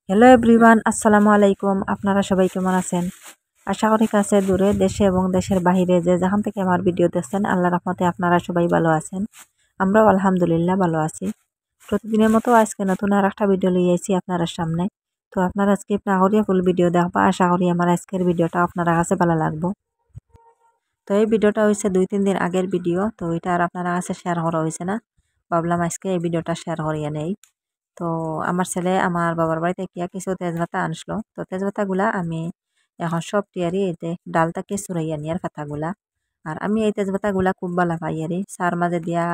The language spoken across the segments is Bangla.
হ্যালো এভরিওয়ান, আসসালামু আলাইকুম। আপনারা সবাই কেমন আছেন? আশা করি কাছে দূরে দেশে এবং দেশের বাহিরে যে যেখান থেকে আমার ভিডিও দেখছেন আল্লাহর রহমতে আপনারা সবাই ভালো আছেন। আমরাও আলহামদুলিল্লাহ ভালো আছি। প্রতিদিনের মতো আজকে নতুন আর একটা ভিডিও লিয়ে আইছি আপনারা সামনে। তো আপনারা স্কিপ না করিয়া ফুল ভিডিও দেখবা। আশা করি আমার আজকের ভিডিওটা আপনারা কাছে ভালো লাগবো। তো এই ভিডিওটা হয়েছে 2-3 দিন আগের ভিডিও, তো এটা আর আপনারা কাছে শেয়ার করা হয়েছে না। ভাবলাম আজকে এই ভিডিওটা শেয়ার করিয়া নেই। তো আমার ছেলে আমার বাবার বাড়িতে গিয়া কিছু তেজপাতা আনছিল। তো তেজপাতাগুলা আমি এখন সব টিয়ারি এতে ডালটাকে চুরাইয়া নিয়ার পাতাগুলা। আর আমি এই তেজপাতাগুলা খুব ভালো পাই আরি চার মাঝে দিয়া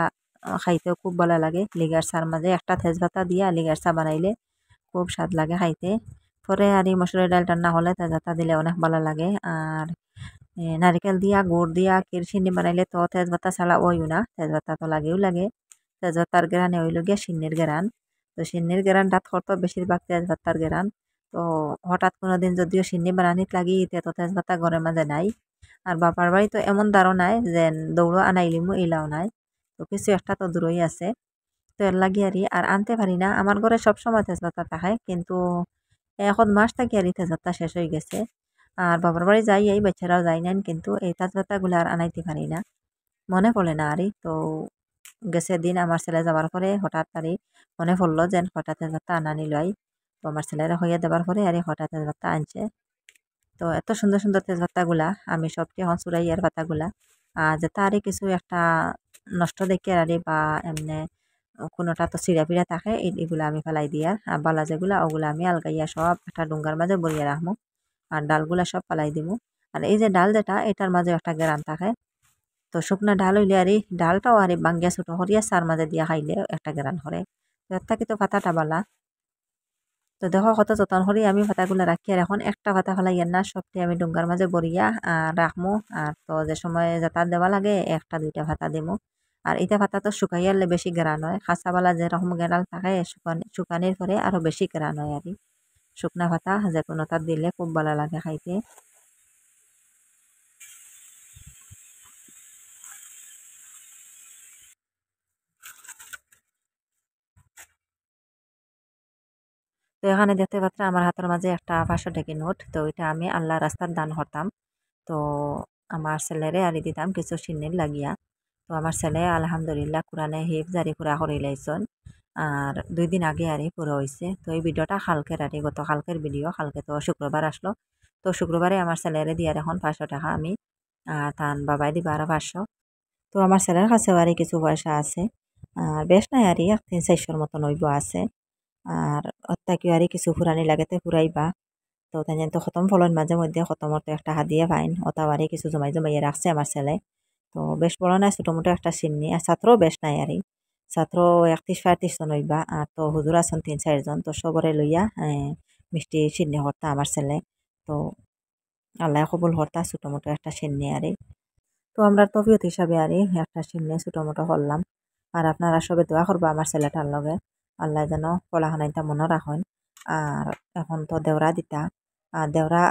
খাইতেও খুব ভালো লাগে। লিগার চার মাঝে একটা তেজপাতা দিয়া লিগার চা বানাইলে খুব স্বাদ লাগে খাইতে। পরে আর এই মসুরের ডাল রান্না হলে তেজপাতা দিলে অনেক ভালো লাগে। আর নারিকেল দিয়া গুড় দিয়া চিনি বানাইলে তো তেজপাতা ছাড়া ওইও না, তেজপাতা তো লাগেও লাগে। তেজপাতার গেরানে হইল গিয়া সিন্নির গেরান। তো সিন্নির গেরানটাত করতো বেশিরভাগ তেজপাতার গেরান। তো হঠাৎ কোনো দিন যদিও সিন্নি বানানিত লাগি তো তেজপাতা ঘরের মাঝে নাই। আর বাবার বাড়ি তো এমন দ্বারও নাই যে দৌড়ো আনাইলিমু ইলাও নাই। তো কিছু একটা তো দূরই আছে। তো এর লাগি আর আনতে পারি না। আমার ঘরে সবসময় তেজপাতা থাকে, কিন্তু এখন মাস থাকি তেজপাতা শেষ হয়ে গেছে। আর বাবার বাড়ি যাই এই বাচ্চারাও যাই নাই, কিন্তু এই তেজপাতাগুলো আর আনাইতে পারি না, মনে পড়ে না আরই। তো গেছে দিন আমার ছেলে যাবার পরে হঠাৎ মনে পড়লো যে হঠাৎ তেজপাতা আনানি লয়। তো আমার ছেলেরা হইয়া দেবার পরে হঠাৎ তেজপাতা আনছে। তো এত সুন্দর সুন্দর তেজপাতাগুলা আমি সবটি এখন চুরাই আর পাতাগুলা যেটা কিছু একটা নষ্ট দেখে বা এমনি কোনোটা তো চিড়া পিড়া থাকে এগুলা আমি ফেলাই দিয়ার। আর বালা যেগুলা ওগুলা আমি আলগাইয়া সব একটা ডুঙ্গার মাঝে বরিয়া রাখবো। আর ডালগুলা সব ফালাই দিব। আর এই যে ডাল যেটা এটার মাঝে একটা গেরান থাকে। তো শুকনা ডাল হইলে ডালটাও বাঙ্গিয়া ছোট করিয়া চার মাঝে দিয়া খাইলে একটা গেরান করে। তো এর থাকি তো পাতাটা বালা। তো দেখো কত যত্ন করি আমি পাতাগুলা রাখি। আর এখন একটা পাতা ফেলাইয়ার না, সবটি আমি ডুঙ্গার মাঝে বরিয়া রাখমু। আর তো যে সময় যাতায়াত দেওয়া লাগে একটা দুইটা পাতা দিমু। আর এটা পাতা তো শুকাইয়ারলে বেশি গেরান হয়। খাঁচাবালা যেরকম গেরাল থাকে শুকানির পরে আরো বেশি গেরান হয় আর শুকনা পাতা যে কোনো তার দিলে খুব ভালো লাগে খাইতে। তো এখানে দেখতে পাচ্ছেন আমার হাতের মাঝে একটা 500 টাকা নোট। তো ওইটা আমি আল্লাহ রাস্তার দান করতাম। তো আমার ছেলেরে আনি দিতাম কিছু সিন্নির লাগিয়া। তো আমার ছেলে আলহামদুলিল্লাহ কোরআনে হিফজ জারি পুরা করে লাইছন। আর 2 দিন আগে পুরো হয়েছে। তো এই ভিডিওটা কালকের গত কালকের ভিডিও। কালকে তো শুক্রবার আসলো। তো শুক্রবারে আমার ছেলেরে দিয়ার এখন 500 টাকা আমি। আর তার বাবাই দিবা আরো 500। তো আমার ছেলের কাছেও কিছু পয়সা আছে। আর বেশ নাই 300-400 মতন হইব আছে। আর অত্যাকি কিছু ফুরানি লাগেতে ফুরাইবা। তো তাই তো খতম ফলন মাঝে মধ্যে খতমর তো একটা হাদিয়া পাইন ওটাও কিছু জমাই জমাইয়ে রাখছে আমার ছেলে। তো বেশ বড় নাই, ছোটো মোটো একটা সিন্নি। আর ছাত্রও বেশ নাই ছাত্র 31-35 জন হইবা। আর তো হুজুর আছেন 3-4 জন। তো সবরে লইয়া মিষ্টি সিন্নি হরতা আমার ছেলে। তো আল্লাহ কবুল হরতা ছোটো মোটো একটা সিন্নি তো আমরা তফিয়ত হিসাবে একটা সিন্নি ছোটো মোটো করলাম। আর আপনারা সবে দোয়া করবো আমার ছেলেটার লগে আল্লাহ যেন পড়াশোনাটা মনে রাখেন। আর এখন তো দেওরা দিতা। আর দেওরা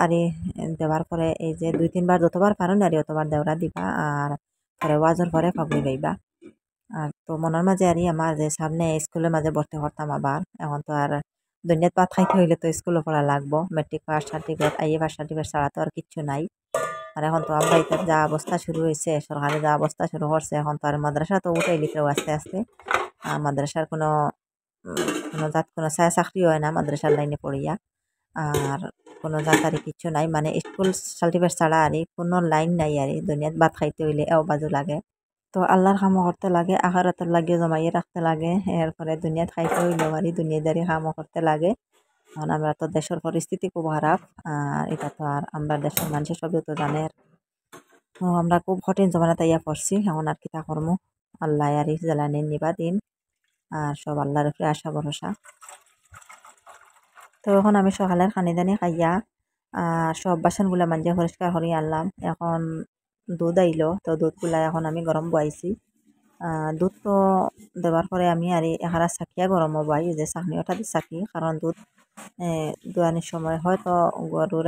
দেওয়ার পরে এই যে 2-3 বার যতবার পারেন অতবার দেওরা দিবা। আর পরে ওয়াজর পরে ফাগুই গাইবা। আর তো মনের মাঝে আমার যে সামনে স্কুলের মাঝে ভর্তি করতাম আবার। এখন তো আর দুনিয়াত ভাত খাইতে হইলে তো স্কুলে পড়া লাগবো। Matric pass certificate pass certificate ছাড়া তো আর কিচ্ছু নাই। আর এখন তো আমরা এটা যা অবস্থা শুরু হয়েছে, সরকারে যা অবস্থা শুরু করছে, এখন তো আর মাদ্রাসা তো উঠাই লিখেও আস্তে আস্তে। মাদ্রাসার কোনো জাত কোনো ছায়া চাকরি হয় না মাদ্রাসার লাইনে পড়িয়া। আর কোনো জাতারি কিচ্ছু নাই, মানে স্কুল সার্টিফিকেট ছাড়া কোনো লাইন নাই দুনিয়াত ভাত খাইতে হইলে এও বাজু লাগে। তো আল্লাহর কামও করতে লাগে, আখারাতের লাগিয়ে জমাইয়ে রাখতে লাগে। এরপরে দুনিয়াত খাইতে হইলেও দুনিয়াদারি কামও করতে লাগে। এখন আমরা তো দেশের পরিস্থিতি খুব খারাপ। আর এটা তো আর আমরা দেশের মানুষের সবই তো জানে। তো আমরা খুব কঠিন জমানাতে পড়ছি। এখন আর কিতা করমু, আল্লাহ জ্বালানি নিবা দিন। আর সব আল্লাহর উপরে আশা ভরসা। তো এখন আমি সকালের খানি দানি খাইয়া সব বাসনগুলা মাঞ্জা পরিষ্কার করি আনলাম। এখন দুধ আইলো, তো দুধগুলা এখন আমি গরম বয়াইছি। দুধ তো দেওয়ার পরে আমি এখানা চাকিয়া গরম হবাই যে চাকনি ওটা দিয়ে চাকি, কারণ দুধ দোয়ানির সময় হয়তো গরুর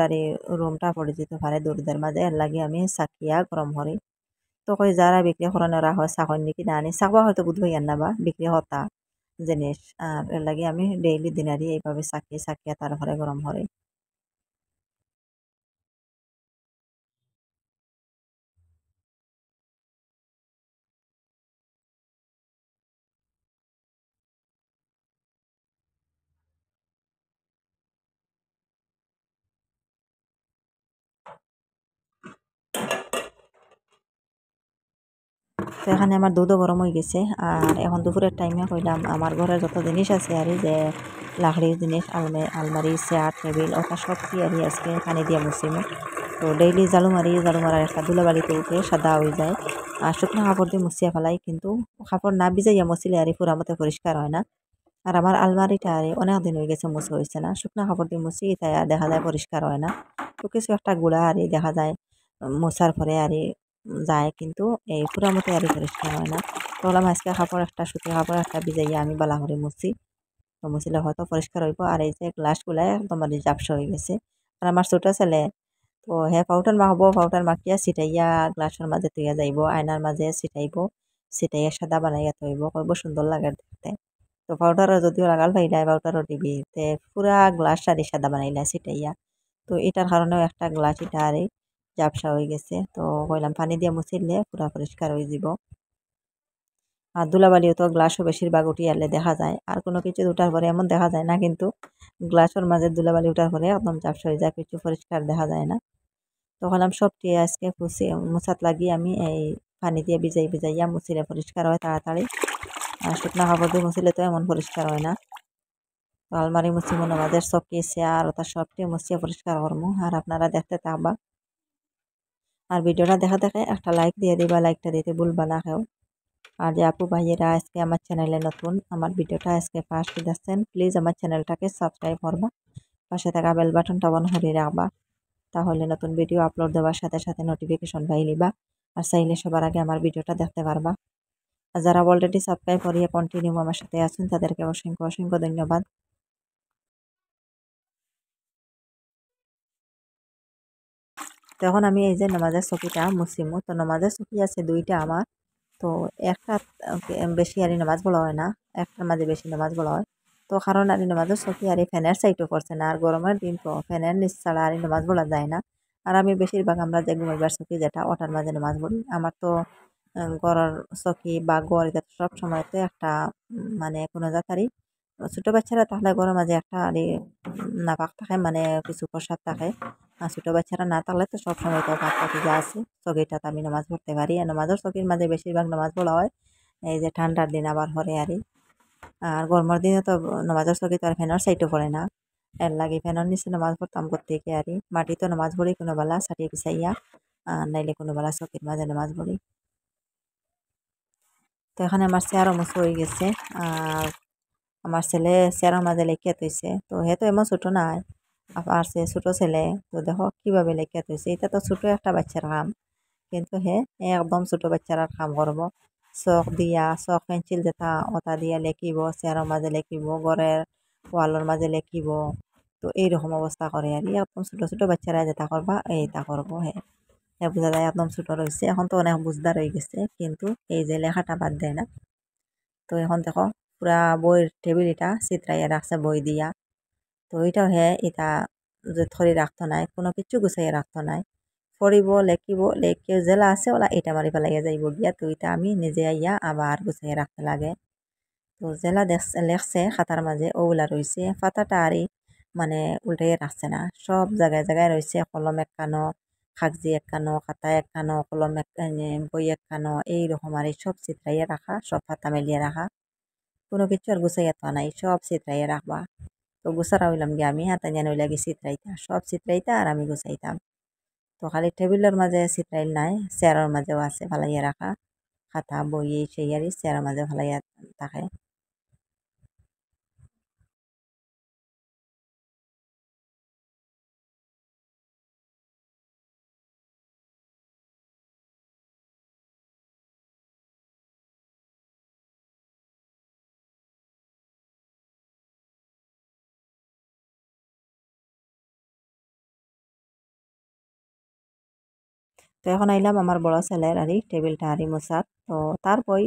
রুমটা পড়ে যেতে পারে দুধের মাঝে। এর লাগে আমি চাকিয়া গরম করি। তো কই যারা বিক্রি করানোরা হয় চাকন নাকি না আনি চাকবা হয়তো বুধ হইয়ার না বা বিক্রি হতা জিনিস। আর এর লাগে আমি ডেইলি দিনারি এইভাবে সাকিয়া তারপরে গরম করে। তো এখানে আমার দুধও গরম হয়ে গেছে। আর এখন দুপুরের টাইমে কইলাম আমার ঘরের যত জিনিস আছে আর যে লাকড়ির জিনিস আলমারি চেয়ার টেবিল ওটা সব কি আর আজকে পানি দিয়ে মুছিমু। তো ডেইলি ঝাড়ু মারার একটা ধুলাবালিতে উঠে সাদা হয়ে যায়। আর শুকনো কাপড় দিয়ে মুছিয়া ফেলাই, কিন্তু কাপড় না ভিজাইয়া মুছিলে আর পুরা মতো পরিষ্কার হয় না। আর আমার আলমারিটা আর অনেক দিন হয়ে গেছে মুছা হয়েছে না, শুকনো কাপড় দিয়ে মুছি তাই আর দেখা যায় পরিষ্কার হয় না। তো কিছু একটা গুঁড়া আর দেখা যায় মোছার পরে আর যায়, কিন্তু এই পুরা মতো আর পরিষ্কার হয় না। তো বললাম আজকে কাপড় একটা সুতি কাপড় একটা ভিজাইয়া আমি বালা করে মুছি। তো মুছলে হয়তো পরিষ্কার হইব। আর এই যে গ্লাসগুলা একদম মানে ঝাপসা হয়ে গেছে। আর আমার ছোট ছেলে, তো হে পাউডার মাখবো, পাউডার মাখিয়া ছিটাইয়া গ্লাসের মাঝে তুইয়া যাইব, আয়নার মাঝে ছিটাইব, ছিটাইয়া সাদা বানাইয়া থইব, কইব সুন্দর লাগে দেখতে। তো পাউডারও যদিও লাগাল পাইলাই পাউডারও দিবি তে পুরা গ্লাস সারি সাদা বানাইলা ছিটাইয়া। তো এটার কারণেও একটা গ্লাস এটা আরে ঝাপসা হয়ে গেছে। তো কইলাম পানি দিয়ে মুছিলে পুরা পরিষ্কার হয়ে যাব। আর ধুলাবালিও তো গ্লাসও বেশিরভাগ উঠিয়ালে দেখা যায়, আর কোনো কিছু উঠার পরে এমন দেখা যায় না, কিন্তু গ্লাসের মাঝে ধুলাবালি উঠার পরে একদম ঝাপসা হয়ে যায়, কিছু পরিষ্কার দেখা যায় না। তো ভাবলাম সবটি আজকে মুছাত লাগিয়ে আমি এই পানি দিয়ে ভিজাইয়া মুছিলে পরিষ্কার হয় তাড়াতাড়ি। আর শুকনা কাপড় দিয়ে মুছিলে তো এমন পরিষ্কার হয় না। তো আলমারি মুছিমু, নামাজের চকি চেয়ার ওটা সবটি মুছিয়ে পরিষ্কার করমু। আর আপনারা দেখতে থাকবা। আর ভিডিওটা দেখা দেখে একটা লাইক দিয়ে দিবা, লাইকটা দিতে ভুলবা না কেউ। আর যে আপু ভাইয়েরা আজকে আমার চ্যানেলে নতুন, আমার ভিডিওটা আজকে ফার্স্ট দেখছেন, প্লিজ আমার চ্যানেলটাকে সাবস্ক্রাইব করবা, পাশে থাকা বেল বাটনটা অন করে রাখবা। তাহলে নতুন ভিডিও আপলোড দেওয়ার সাথে সাথে নোটিফিকেশন পাই লিবা। আর চাইলে সবার আগে আমার ভিডিওটা দেখতে পারবা। আর যারা অলরেডি সাবস্ক্রাইব করিয়ে কন্টিনিউ আমার সাথে আছেন তাদেরকে অসংখ্য অসংখ্য ধন্যবাদ। তো এখন আমি এই যে নামাজের চকিটা মুছিমু। তো নামাজের চকি আছে দুইটা আমার। তো একটা বেশি আরি নামাজ পড়া হয় না, একটার মাঝে বেশি নামাজ পড়া হয়। তো কারণ আরি নামাজের চকি আরি ফ্যানের সাইডও পড়ছে না, আর গরমের দিন তো ফ্যানের নিচ ছাড়া আরি নামাজ পড়া যায় না। আর আমি বেশিরভাগ আমরা যে ঘুমাইবার চকি যেটা ওটার মাঝে নামাজ পড়ি। আমার তো ঘরের চকি বা ঘর এটা সব সময় তো একটা মানে কোনো জাতারি ছোট বাচ্চারা তাহলে ঘরের মাঝে একটা আরি নাপাক থাকে, মানে কিছু প্রসাদ থাকে। আর ছোট বাচ্চারা না থাকলে তো সবসময় তো পাক পাখি যা আছে চকিটাতে আমি নামাজ পড়তে পারি। আর নামাজের চকির মাঝে বেশিরভাগ নামাজ পড়া হয় এই যে ঠান্ডার দিন আবার হরে আরি। আর গরমের দিনে তো নামাজের চকি তো আর ফ্যানের সাইডও পড়ে না, এর লাগে ফ্যানের নিচে নামাজ পড়তাম করতে গিয়ে আরি। মাটিতে নামাজ পড়ি কোনো বেলা ছাটিয়ে পিছাইয়া, আর নাইলে কোনো বেলা চকির মাঝে নামাজ পড়ি। তো এখানে আমার চেয়ারও মুছো হয়ে গেছে। আর আমার ছেলে চেয়ারের মাঝে লেখিয়া থইছে। তো হে তো এমন ছোট নাই, আর সে ছোট ছেলে। তো দেখো কিভাবে লেখিয়া থইছে, এটা তো ছোট একটা বাচ্চার কাম, কিন্তু হে একদম ছোট বাচ্চারা কাম করব। চক পেন্সিল যেটা ওটা দিয়া লেখিব, চেয়ারের মাঝে লেখিব, ঘরের ওয়ালের মাঝে লেখিব। তো এইরকম অবস্থা করে আর একদম ছোট ছোট বাচ্চারা যেটা করবা এইটা করবো। হে হে বোঝা যায় একদম ছোট রয়েছে, এখন তো অনেক বুঝদার হয়ে গেছে, কিন্তু এই যে লেখাটা বাদ দেয় না। তো এখন দেখো পুরা বইয়ের টেবিল এটা চিত্রাইয়া রাখছে বই দিয়া। তো এটাও হে এটা যে ধরে রাখতো নাই, কোনো কিছু গুছাইয়া রাখতো নাই। পড়িব লেখিব লেখে জেলা আছে ওলা এটা মারি পেলাইয়া যাইব গিয়া। তো এটা আমি নিজে আইয়া আবার গুছাইয়া রাখতে লাগে। তো জেলা লেখছে খাতার মাঝে ওগুলা রয়েছে, পাতাটা আরই মানে উল্টাইয়া রাখছে না, সব জায়গায় জায়গায় রয়েছে। কলম একখানো, কাগজি একখানো, খাতা একখানো, কলম এক বই একখানো, এইরকম আর সব চিত্রাইয়া রাখা, সব পাতা মেলিয়ে রাখা। কোনো কিছু আর গুছাইয়া থা নাই, সব চিত্রাইয়া রাখবা। তো গুছারা হইলাম গিয়ে আমি, হাতে জানি হইলা গিয়ে চিত্রাইতা, সব চিত্রাইতা আর আমি গুছাইতাম। তো খালি টেবিলের মাঝে চিত্রাইল নাই, চেয়ারের মাঝেও আছে ফালাইয়া রাখা খাতা বই এই সেই আর চেয়ারের মাঝে ফালাইয়া থাকে। তো এখন আইলাম আমার বড় ছেলের টেবিলটা মুছাত। তো তারপর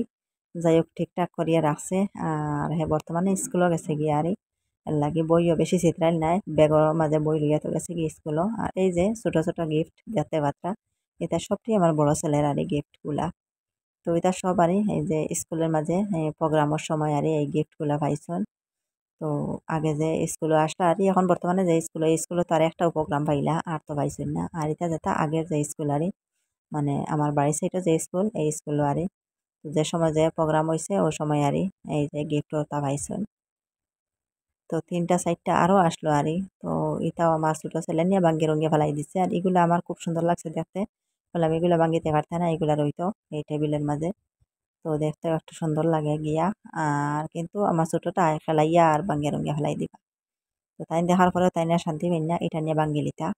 যাই হোক ঠিকঠাক করিয়া রাখছে। আর হে বর্তমানে স্কুলও গেছে গিয়ে আর এর লাগি বইও বেশি চিত্রাইল নাই, ব্যাগর মাঝে বই লইয়া তো গেছে গিয়ে স্কুলও। আর এই যে ছোট ছোট গিফট যাতে বাত্রা, এটা সবটি আমার বড় ছেলের আর গিফটগুলা। তো এটা সব আর এই যে স্কুলের মাঝে প্রোগ্রামের সময় আর এই গিফটগুলা পাইছেন। তো আগে যে স্কুলে আসলা আর এখন বর্তমানে যে স্কুলে তো আর একটাও প্রোগ্রাম পাইলা আর তো পাইছেন না। আর এটা যেটা আগের যে স্কুল আর মানে আমার বাড়ির সাইডে যে স্কুল, এই স্কুল আর যে সময় যে প্রোগ্রাম হয়েছে ওই সময় আর এই যে গিফটটা পাইছেন। তো ৩টা ৪টা আরও আসলো আর তো এটাও আমার ছোটো ছেলে নিয়ে ভাঙ্গি রঙ্গে ফেলাই দিচ্ছে। আর এগুলো আমার খুব সুন্দর লাগছে দেখতে, বললাম এগুলো ভাঙ্গিতে পারতে না, এগুলা রইতো এই টেবিলের মাঝে। তো দেখতে একটু সুন্দর লাগে গিয়া। আর কিন্তু আমার ছোটোটা খেলাইয়া আর ভাঙ্গি রঙ্গে ফেলাই দিবা। তো তাই দেখার পরেও তাই না শান্তি পাই না, এটা নিয়ে ভাঙ্গি লিতা।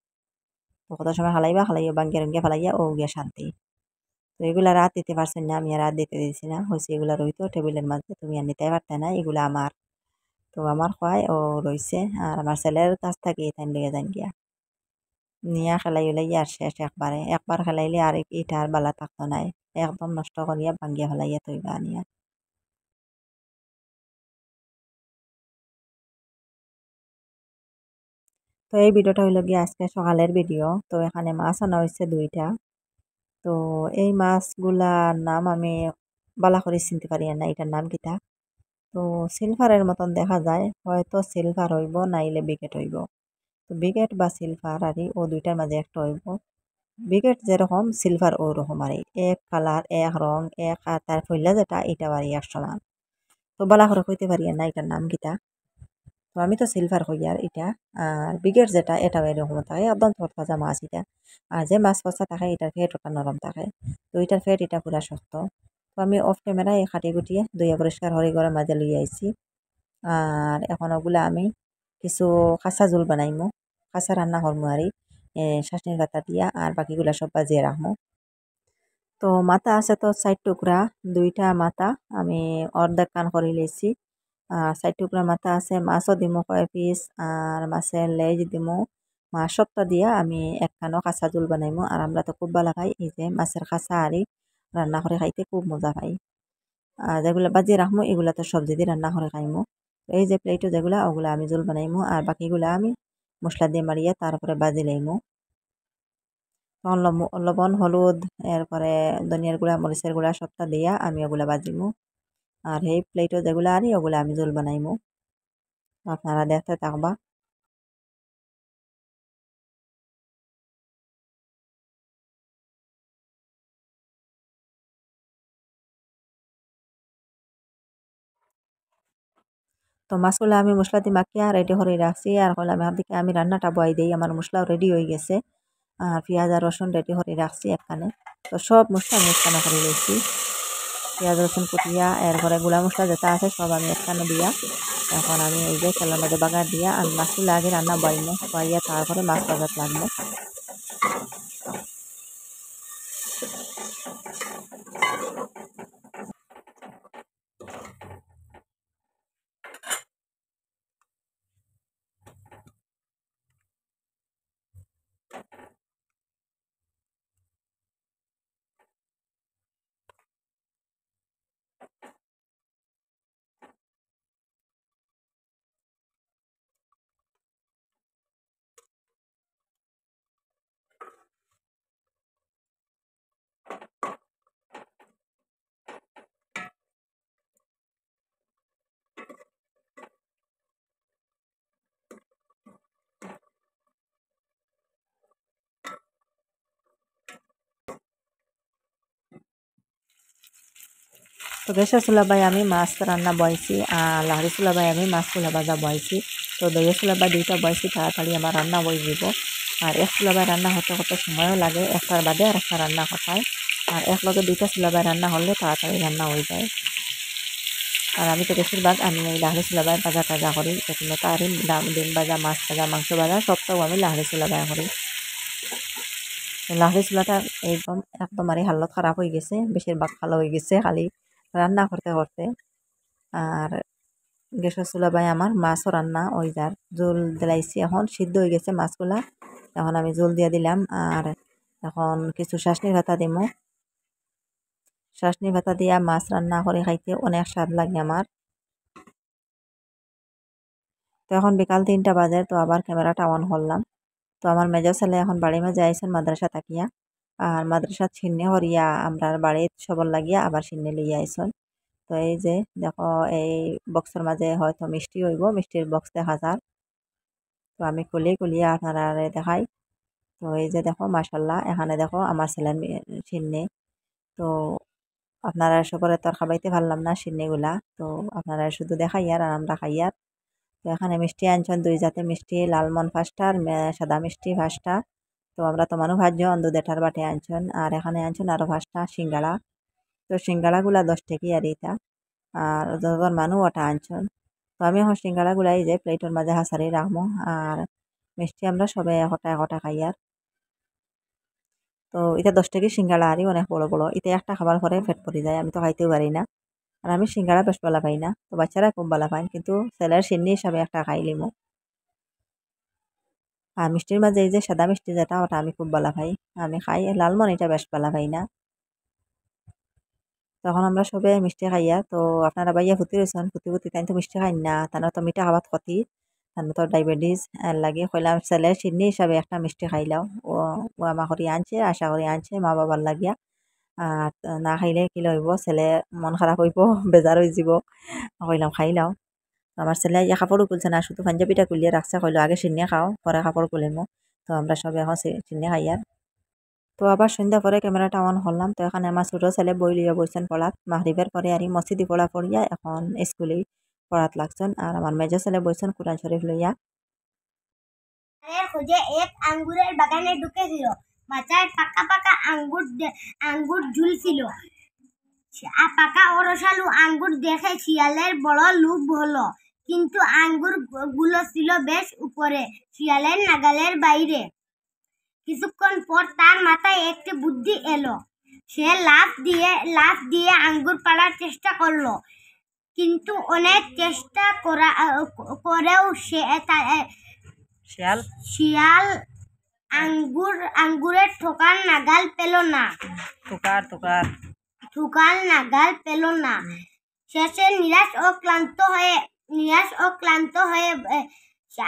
তো কত সময় হালাইবা হালাইয়া ভাঙ্গি রঙ্গে ফেলাইয়া ও গিয়া শান্তি। তো এগুলা রাত দিতে পারছেন না, আমি আর রাত দিতে দিছি না, হয়েছে এগুলা রইতো টেবিলের মাঝে, তুমি আর নিতে পারতে না, এগুলা আমার। তো আমার খোয়াই ও রইছে। আর আমার ছেলের কাছ থেকে তাই লেগে যান গিয়া নিয়া খেলাই উলাইয়া আর শেষ একবারে, একবার খেলাইলে আর এটা আর বালা থাকতো নাই, একদম নষ্ট করিয়া ভাঙ্গিয়া ফেলাইয়া তৈবা আনিয়া। তো এই ভিডিওটা হইল গিয়ে আজকে সকালের ভিডিও। তো এখানে মাছ আনা হয়েছে 2টা। তো এই মাছগুলার নাম আমি বালা করে চিনতে পারি না, এটার নাম কিতা। তো সিলভারের মতন দেখা যায়, হয়তো সিলভার হইব নাইলে বিকেট হইব। তো বিকেট বা সিলভার আর ও দুইটার মাঝে একটা হইব। বিকেট যেরকম সিলভার ওরকম আর এক কালার এক রং এক, আর তার ফইলা যেটা এটা আর এক সমান। তো বালা করে কইতে পারি না এটার নাম কিতা। তো আমি তো সিলভার হই আর এটা। আর বিগের যেটা এটা এরকম থাকে একদম তরতাজা মাছ এটা। আর যে মাছ কষা থাকে এটার ফেট ওটা নরম থাকে। তো এটার ফেট এটা পুরা শক্ত। তো আমি অফ ক্যামেরায় খাটিয়ে গুটিয়ে ধুয়ে পরিষ্কার হরি ঘরে মাঝে লইয়া আইছি। আর এখন ওগুলা আমি কিছু খাসা জোল বানাইমু, খাসা রান্না করমু আর শাসনির পাতা দিয়া, আর বাকিগুলা সব বাজিয়ে রাখমু। তো মাথা আছে তো 4 টুকরা, 2টা মাথা আমি অর্ধেক কান করে লইছি। আর 4 টুকরা মাথা আছে, মাছও দিমু কয় পিস, আর মাছের লেজ দিমু। মাছ সবটা দিয়া আমি এক কানও কাঁচা জোল বানাইমু। আর আমরা তো খুব ভালো খাই এই যে মাছের কাঁচা আরি রান্না করে খাইতে খুব মজা পাই। আর যেগুলো বাজিয়ে রাখমু এগুলা তো সবজি দিয়ে রান্না করে খাইমু। এই যে প্লেটও যেগুলা ওগুলা আমি জোল বানাইমু, আর বাকিগুলা আমি মশলা দিয়ে মারিয়ে তারপরে বাজি লইমু। তখন লবণ হলুদ এরপরে ধনিয়ার গুঁড়া মরিচের গুঁড়া সবটা দিয়া আমি ওগুলা বাজিমু। আর সেই প্লেটও যেগুলা আনি ওগুলা আমি জোল বানাইমু, আপনারা দেখতে থাকবা। তো মাছগুলো আমি মশলা দিয়ে মাখিয়া রেডি করে রাখছি। আর হলাম এখান থেকে আমি রান্নাটা বয়াই দিই, আমার মশলাও রেডি হয়ে গেছে। আর পেঁয়াজ আর রসুন রেডি করে রাখছি একখানে। তো সব মশলা আমি একখানে করে লইছি, পেঁয়াজ রসুন কুটিয়া এরপরে গুঁড়া মশলা যেটা আছে সব আমি একখানে দিয়া এখন আমি এই যে তেলের মধ্যে বাগার দিয়া আমি মাছগুলো আগে রান্না বয়াইমু, বয়াইয়া তারপরে মাছ ভাজাত লাগবো। তো গ্যাসের চুলাবাই আমি মাছ রান্না বয়াইছি, আর লাহড়ি চুলাবাই আমি মাছগুলা ভাজা বয়াইছি। তো দইয়ের চুলাবাই 2টা বয়াইছি, তাড়াতাড়ি আমার রান্না হয়ে যাব। আর এক চুলাবাই রান্না হতে কত সময়ও লাগে, একটার বাদে আর একটা রান্না করতে। আর এক লগে 2টা চুলাবাই রান্না হলে তাড়াতাড়ি রান্না হয়ে যায়। আর আমি তো বেশিরভাগ আমি এই লাহড়ি চুলাবাই ভাজা টাজা করি, যেগুলো তার ডিম ভাজা মাছ ভাজা মাংস ভাজা সবটাও আমি লাহড়ি চুলাবাই করি। লাহড়ি চুলাটা একদম আর হালত খারাপ হয়ে গেছে, বেশিরভাগ ভালো হয়ে গেছে খালি রান্না করতে করতে। আর গ্যাসের চুলাবাই আমার মাছও রান্না ওই যার জোল দিলাইছি, এখন সিদ্ধ হয়ে গেছে মাছগুলা। এখন আমি জোল দিয়ে দিলাম। আর এখন কিছু শাসনির পাতা দিমু, চাশনি পাতা দিয়া মাছ রান্না করে খাইতে অনেক স্বাদ লাগে আমার। তো এখন বিকাল 3টা বাজে, তো আবার ক্যামেরাটা অন করলাম। তো আমার মেজো ছেলে এখন বাড়ির মাঝে আইসেন মাদ্রাসা থাকিয়া, আর মাদ্রাসা ছিন্নে হরিয়া আমরা বাড়িত সবর লাগিয়া আবার ছিন্নে লইয়া আইসন। তো এই যে দেখো, এই বক্সের মাঝে হয়তো মিষ্টি হইব, মিষ্টির বক্স দেখা যার। তো আমি কুলিয়ে আপনারা দেখাই। তো এই যে দেখো মাশাল্লাহ, এখানে দেখো আমার ছেলের ছিন্নে। তো আপনারা সবরে তো আর খাবাইতে পারলাম না সিন্নিগুলা, তো আপনারা শুধু দেখাইয়ার আর আমরা খাইয়ার। তো এখানে মিষ্টি আনছেন 2 জাতের মিষ্টি, লালমন 5টা আর সাদা মিষ্টি 5টা। তো আমরা তো মানুষ 5জন, 2 বাটে আনছেন, আর এখানে আনছেন আরো 5টা সিঙ্গাড়া। তো সিঙ্গাড়াগুলা 10 টাকি আর এইটা, আর যতজন মানুষ ওটা আনছেন। তো আমি এখন সিঙ্গাড়াগুলা এই যে প্লেটের মাঝে হাসারি রাখবো, আর মিষ্টি আমরা সবে একটা খাইয়ার। তো এটা 10 টাকি সিঙ্গাড়া আরই অনেক বড় বড়, এটা একটা খাবার পরে পেট ভরে যায়, আমি তো খাইতেও পারি না। আর আমি সিঙ্গাড়া বেশ ভালো পাই না, তো বাচ্চারা খুব ভালো পায়, কিন্তু ছেলের সিন্নি হিসাবে একটা খাইলিমো। আর মিষ্টির মাঝে এই যে সাদা মিষ্টি যেটা, ওটা আমি খুব ভালো পাই, আমি খাই। লালমোহন এটা বেশ ভালো পাই না। তখন আমরা সবে মিষ্টি খাইয়া, তো আপনারা বাইয়া ফুটি রয়েছেন, ফুটি তাই তো মিষ্টি খাই না, তারা তো মিঠা খাবার ক্ষতি, তার তো ডায়াবেটিস লাগে। কইলাম ছেলে সিন্নি হিসাবে একটা মিষ্টি খাইলাও। ও ও আমা করি আনছে, আশা করি আনছে মা বাবার লাগিয়া। আর না খাইলে কি লইব, ছেলে মন খারাপ হইব, বেজার হয়ে যাব। কইলাম খাইলাও। আমার ছেলে ইয়া কাপড়ও খুলছে না, শুধু পাঞ্জাবিটা খুলিয়ে রাখছে, কইলো আগে সিন্নি খাও পরে কাপড় খুলিমো। তো আমরা সবে এখন সিন্নি খাই আর। তো আবার সন্ধ্যা পরে ক্যামেরাটা অন করলাম। তো এখানে আমার ছোটো ছেলে বই লইয়া বইছেন পড়াত, মাগরিবের পরে আর মসজিদি পড়া পড়িয়া এখন স্কুলে পড়াত লাগছেন। আর আমার মেজো ছেলে বইছেন কোরআন শরীফ লইয়া। খুঁজে এক আঙ্গুরের বাগানে ঢুকেছিল, মাচায় পাকা পাকা আঙ্গুর ঝুলছিল। পাকা ও রসালো আঙ্গুর দেখে শিয়ালের বড় লোভ হলো, কিন্তু আঙ্গুর গুলো ছিল বেশ উপরে, শিয়ালের নাগালের বাইরে। কিছুক্ষণ পর তার মাথায় একটি বুদ্ধি এলো। সে লাফ দিয়ে আঙ্গুর পাড়ার চেষ্টা করলো, কিন্তু অনেক চেষ্টা করেও শিয়াল আঙ্গুরের ঠোকার নাগাল পেল না। শেষে নিরাশ ও ক্লান্ত হয়ে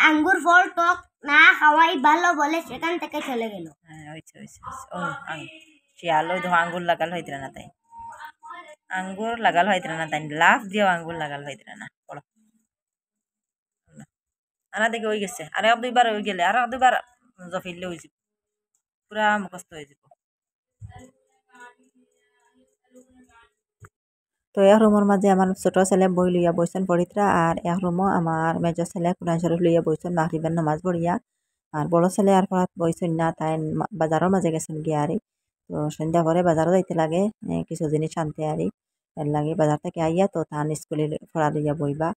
আঙ্গুর ফল টক না খাওয়াই ভালো বলে সেখান থেকে চলে গেল। শিয়াল ওই দেখো আঙ্গুর লাগাল হইতে না, তাই আঙ্গুর লাগাল হইতে না, তাই লাফ দিয়েও আঙ্গুর লাগাল হইতে না। পড়ো আনা দেখে হয়ে গেছে, আর 1-2 বার হয়ে গেলে আর 2 বার জফিরলে হয়ে যাব, পুরা মুখস্থ হয়ে যাব। তো এক রুমের মাঝে আমার ছোট ছেলে বই লইয়া বইছেন পড়িত্রা, আর এক রুমও আমার মেজো ছেলে কোরআন শরীফ লইয়া বইছেন মাগরিবের নামাজ পড়িয়া। আর বড় ছেলে আর পড়াত বইছেন না, তাই বাজারের মাঝে গেছেন গিয়া আরি। তো সন্ধ্যা পরে বাজারও যাইতে লাগে, কিছু জিনিস আনতে আরি, এর লাগে বাজার থেকে আইয়া তো তান স্কুলে পড়া লইয়া বইবা।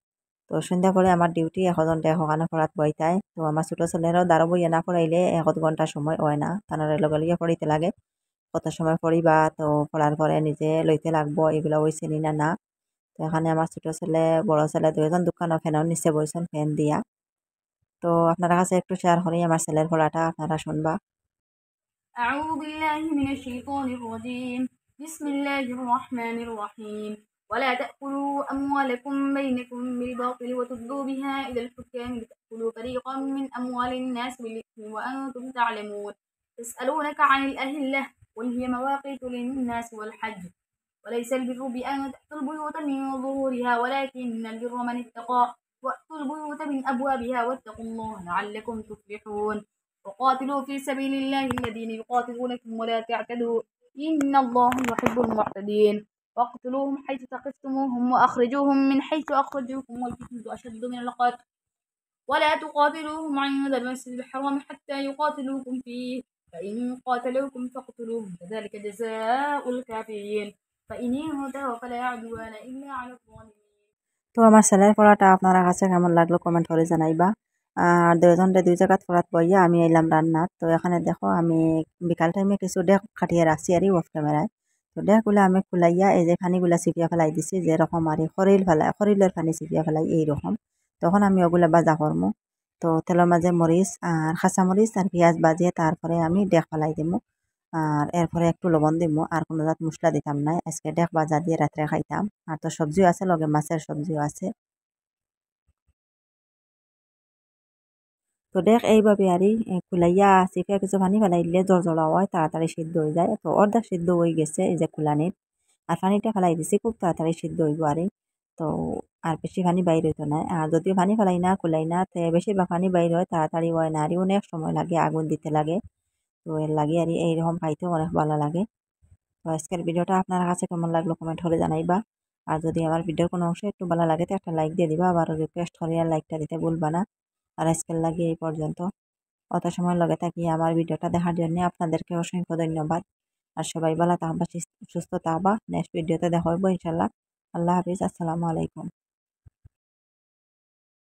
তো সন্ধ্যা পরে আমার ডিউটি 1 ঘন্টা ওখানে পড়াত বইতাই। তো আমার ছোট ছেলেরও দ্বারা বইয়া না পড়াইলে 1 ঘন্টা সময় হয় না, তানার লগে লইয়া পড়িতে লাগে। কত সময় পড়িবা, তো পড়ার পরে নিজে লইতে লাগবো, এগুলো হইছে না না। তো এখানে আমার ছোট ছেলে বড় ছেলে 2জন দোকানও ফ্যানের নিচে বইছেন ফ্যান দিয়া। তো আপনার কাছে একটু শেয়ার করি আমার ছেলের পড়াটা, আপনারা শুনবা। أعوذ بالله من الشيطان الرجيم. بسم الله الرحمن الرحيم. ولا تأكلوا أموالكم بينكم بالباطل وتدلوا بها إلى الحكام لتأكلوا فريقا من أموال الناس بالإثم وأنتم تعلمون. يسألونك عن الأهلة قل هي مواقيت للناس والحج وليس البر بأن تأتوا البيوت من ظهورها ولكن البر من اتقى وأتوا البيوت من أبوابها واتقوا الله لعلكم تفلحون. وقاتلوا في سبيل الله الذين يقاتلونكم ولا تعتدوا إن الله يحب المعتدين. واقتلوهم حيث ثقفتموهم وأخرجوهم من حيث أخرجوكم والفتنة أشد من القتل ولا تقاتلوهم عند المسجد الحرام حتى يقاتلوكم فيه فإن قاتلوكم فاقتلوهم كذلك جزاء الكافرين فإن انتهوا فلا عدوان إلا على الظالمين. তো আমার ছেলের পড়াটা আপনারা কাছে কেমন লাগলো কমেন্ট করে জানাইবা। আর 2 জায়গাত পড়াত বইয়া আমি এলাম রান্নাত। তো এখানে দেখো আমি বিকাল টাইমে কিছু ডেক কাটিয়ে রাখছি আর অফ ক্যামেরায়। তো ডেকগুলো আমি খুলাইয়া এই যে পানিগুলা চিপিয়া ফেলাই দিছি, যেরকম আর খরিলের পানি চিপিয়া ফেলাই এইরকম। তখন আমি ওগুলা বাজা করমু। তো তেলের মাঝে মরিচ আর কাঁচা মরিচ আর পেঁয়াজ বাজিয়ে তারপরে আমি ডেক ফেলাই দিমু। আর এরপরে একটু লবণ দিমু, আর কোনো জাত মশলা দিতাম না। আজকে ডেক বাজা দিয়ে রাত্রে খাইতাম। আর তো সবজিও আছে, লগে মাছের সবজিও আছে। তো দেখ এইভাবে আরই কুলাইয়া চিপে কিছু পানি ফেলাই দিলে জড়জড়া হয়, তাড়াতাড়ি সিদ্ধ হয়ে যায়। তো অর্ধেক সিদ্ধ হয়ে গেছে এই যে কুলানির, আর পানিটা ফেলাই দিছি, খুব তাড়াতাড়ি সিদ্ধ হইব আরই। তো আর বেশি পানি বাইর হইতো না। আর যদিও পানি ফেলাই না কুলাই না, তে বেশিরভাগ পানি বাইর হয়, তাড়াতাড়ি হয় না, আরই অনেক সময় লাগে, আগুন দিতে লাগে। তো এর লাগে আরই এইরকম খাইতেও অনেক ভালো লাগে। তো আজকের ভিডিওটা আপনার কাছে কেমন লাগলো কমেন্ট করে জানাইবা। আর যদি আমার ভিডিওর কোনো অংশ একটু ভালো লাগে তো একটা লাইক দিয়ে দিবা, আবার রিকোয়েস্ট করি আর লাইকটা দিতে ভুলবা না। আর আজকের লাগে এই পর্যন্ত। অত সময় লগে থাকি আমার ভিডিওটা দেখার জন্য আপনাদেরকে অসংখ্য ধন্যবাদ। আর সবাই ভালো থাকবা, সুস্থ থাকবা। নেক্সট ভিডিওতে দেখা হইব ইনশাল্লাহ। আল্লাহ হাফিজ, আসসালামু আলাইকুম।